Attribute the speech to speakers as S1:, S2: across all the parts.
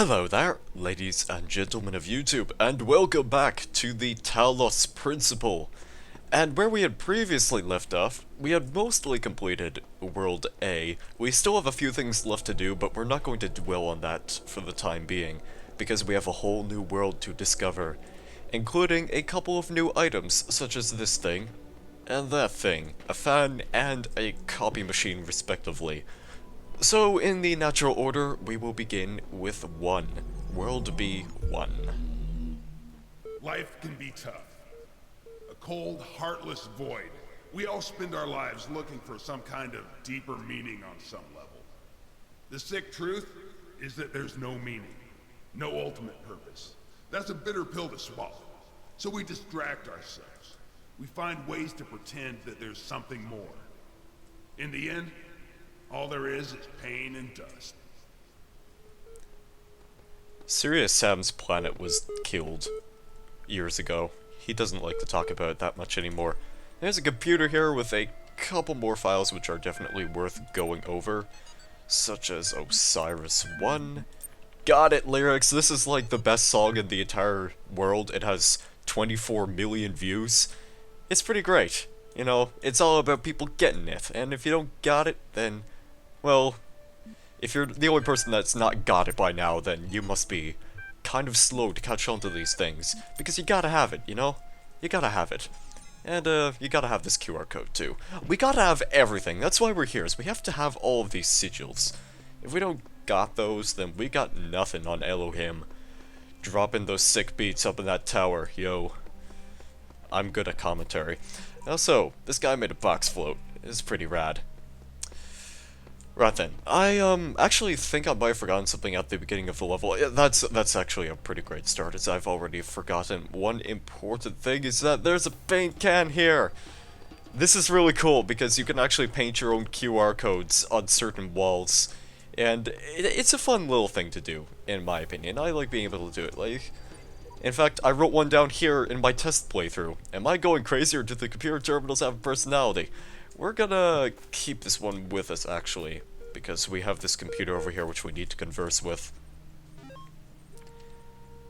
S1: Hello there, ladies and gentlemen of YouTube, and welcome back to the Talos Principle. And where we had previously left off, we had mostly completed World A. We still have a few things left to do, but we're not going to dwell on that for the time being, because we have a whole new world to discover, including a couple of new items, such as this thing, and that thing, a fan and a copy machine respectively. So, in the natural order, we will begin with 1. World B1.
S2: Life can be tough. A cold, heartless void. We all spend our lives looking for some kind of deeper meaning on some level. The sick truth is that there's no meaning, no ultimate purpose. That's a bitter pill to swallow. So we distract ourselves. We find ways to pretend that there's something more. In the end, all there is pain and dust.
S1: Serious Sam's planet was killed years ago. He doesn't like to talk about it that much anymore. There's a computer here with a couple more files which are definitely worth going over, such as Osiris 1. Got it, lyrics. This is like the best song in the entire world. It has 24 million views. It's pretty great. You know, it's all about people getting it, and if you don't got it, then, well, if you're the only person that's not got it by now, then you must be kind of slow to catch on to these things, because you gotta have it, you know? You gotta have it. And, you gotta have this QR code, too. We gotta have everything, that's why we're here, is we have to have all of these sigils. If we don't got those, then we got nothing on Elohim. Dropping those sick beats up in that tower, yo. I'm good at commentary. Also, this guy made a box float. It's pretty rad. Right then, I actually think I might have forgotten something at the beginning of the level. That's actually a pretty great start, as I've already forgotten. One important thing is that there's a paint can here! This is really cool, because you can actually paint your own QR codes on certain walls. And it's a fun little thing to do, in my opinion. I like being able to do it, like... In fact, I wrote one down here in my test playthrough. Am I going crazy, or do the computer terminals have a personality? We're gonna keep this one with us, actually, because we have this computer over here which we need to converse with.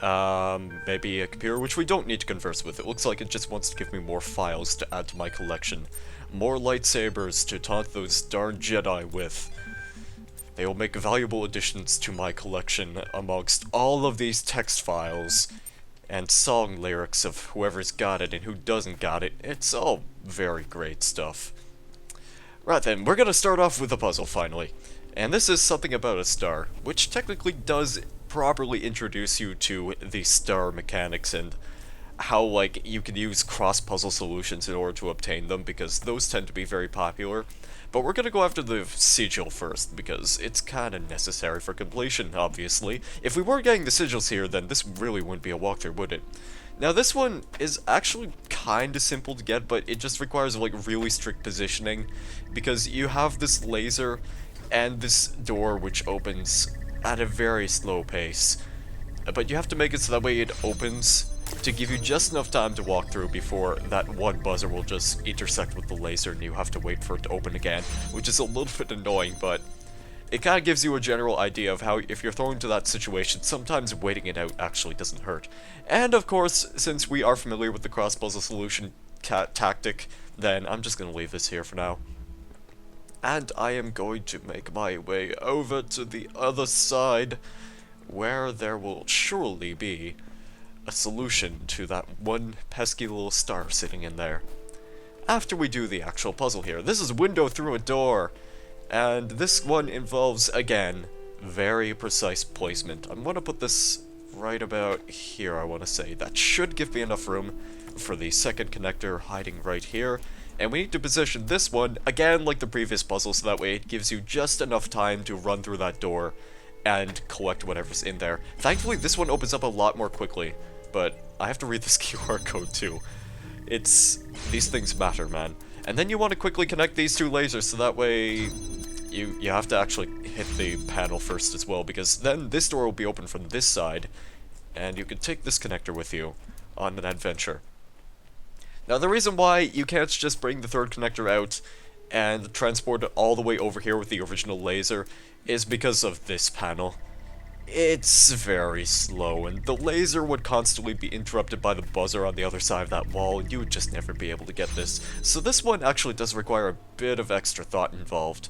S1: Maybe a computer which we don't need to converse with. It looks like it just wants to give me more files to add to my collection. More lightsabers to taunt those darn Jedi with. They will make valuable additions to my collection amongst all of these text files and song lyrics of whoever's got it and who doesn't got it. It's all very great stuff. Right then, we're gonna start off with a puzzle finally. And this is something about a star, which technically does properly introduce you to the star mechanics and how, like, you can use cross-puzzle solutions in order to obtain them, because those tend to be very popular. But we're gonna go after the sigil first, because it's kinda necessary for completion, obviously. If we weren't getting the sigils here, then this really wouldn't be a walkthrough, would it? Now this one is actually kinda simple to get, but it just requires, like, really strict positioning, because you have this laser and this door which opens at a very slow pace. But you have to make it so that way it opens to give you just enough time to walk through before that one buzzer will just intersect with the laser and you have to wait for it to open again, which is a little bit annoying, but it kind of gives you a general idea of how, if you're thrown into that situation, sometimes waiting it out actually doesn't hurt. And of course, since we are familiar with the cross-puzzle solution tactic, then I'm just going to leave this here for now. And I am going to make my way over to the other side, where there will surely be a solution to that one pesky little star sitting in there. After we do the actual puzzle here, this is window through a door, and this one involves, again, very precise placement. I'm going to put this right about here, I want to say. That should give me enough room for the second connector hiding right here. And we need to position this one, again like the previous puzzle, so that way it gives you just enough time to run through that door and collect whatever's in there. Thankfully, this one opens up a lot more quickly, but I have to read this QR code too. These things matter, man. And then you want to quickly connect these two lasers, so that way you have to actually hit the panel first as well, because then this door will be open from this side, and you can take this connector with you on an adventure. Now, the reason why you can't just bring the third connector out and transport it all the way over here with the original laser is because of this panel. It's very slow, and the laser would constantly be interrupted by the buzzer on the other side of that wall, and you would just never be able to get this. So this one actually does require a bit of extra thought involved.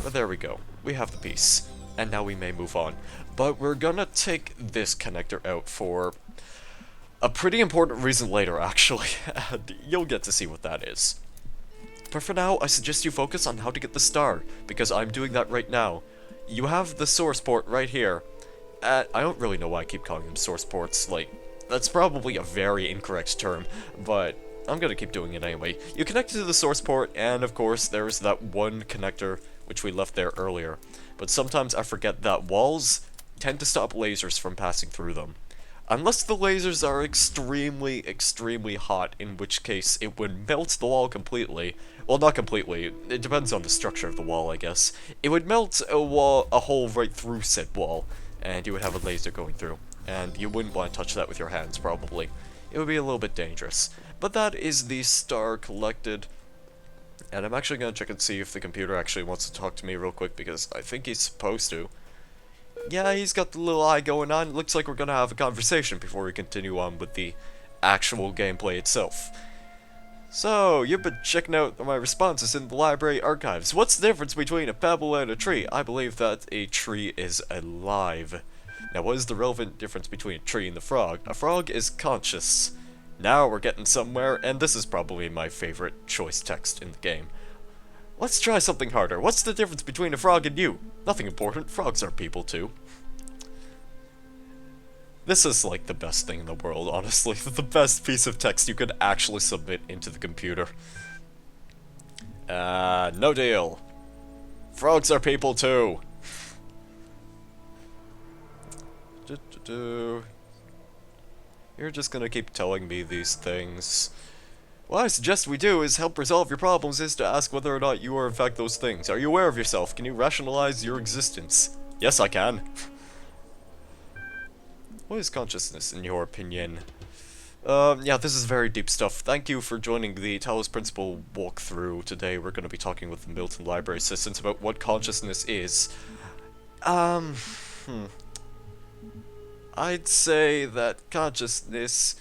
S1: But there we go. We have the piece. And now we may move on. But we're gonna take this connector out for a pretty important reason later, actually. And you'll get to see what that is. But for now, I suggest you focus on how to get the star, because I'm doing that right now. You have the source port right here. I don't really know why I keep calling them source ports, like, that's probably a very incorrect term, but I'm gonna keep doing it anyway. You connect it to the source port, and of course, there's that one connector which we left there earlier. But sometimes I forget that walls tend to stop lasers from passing through them. Unless the lasers are extremely, extremely hot, in which case it would melt the wall completely. Well, not completely. It depends on the structure of the wall, I guess. It would melt a hole right through said wall, and you would have a laser going through. And you wouldn't want to touch that with your hands, probably. It would be a little bit dangerous. But that is the star collected. And I'm actually going to check and see if the computer actually wants to talk to me real quick, because I think he's supposed to. Yeah, he's got the little eye going on. It looks like we're gonna have a conversation before we continue on with the actual gameplay itself. So, you've been checking out my responses in the library archives. What's the difference between a pebble and a tree? I believe that a tree is alive. Now, what is the relevant difference between a tree and the frog? A frog is conscious. Now we're getting somewhere, and this is probably my favorite choice text in the game. Let's try something harder. What's the difference between a frog and you? Nothing important. Frogs are people too. This is like the best thing in the world, honestly. The best piece of text you could actually submit into the computer. No deal. Frogs are people too. You're just gonna keep telling me these things. What I suggest we do is help resolve your problems is to ask whether or not you are in fact those things. Are you aware of yourself? Can you rationalize your existence? Yes, I can. What is consciousness, in your opinion? Yeah, this is very deep stuff. Thank you for joining the Talos Principle walkthrough. Today we're going to be talking with the Milton Library Assistants about what consciousness is. I'd say that consciousness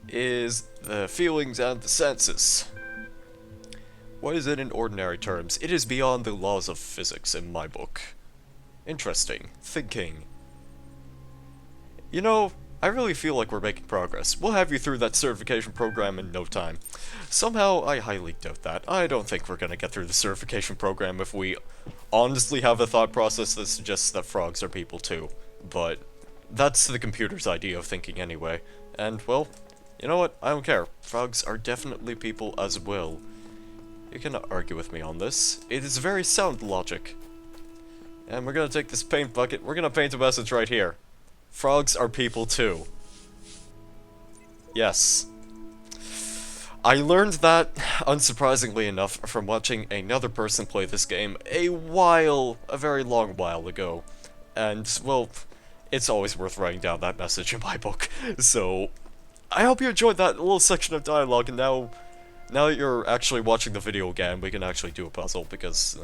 S1: is the feelings and the senses. What is it in ordinary terms? It is beyond the laws of physics in my book. Interesting. Thinking. You know, I really feel like we're making progress. We'll have you through that certification program in no time. Somehow, I highly doubt that. I don't think we're gonna get through the certification program if we honestly have a thought process that suggests that frogs are people too. But that's the computer's idea of thinking anyway. And, well, you know what? I don't care. Frogs are definitely people as well. You cannot argue with me on this. It is very sound logic. And we're gonna take this paint bucket. We're gonna paint a message right here. Frogs are people too. Yes. I learned that, unsurprisingly enough, from watching another person play this game a very long while ago. And, well, it's always worth writing down that message in my book. So, I hope you enjoyed that little section of dialogue, and now that you're actually watching the video again, we can actually do a puzzle, because,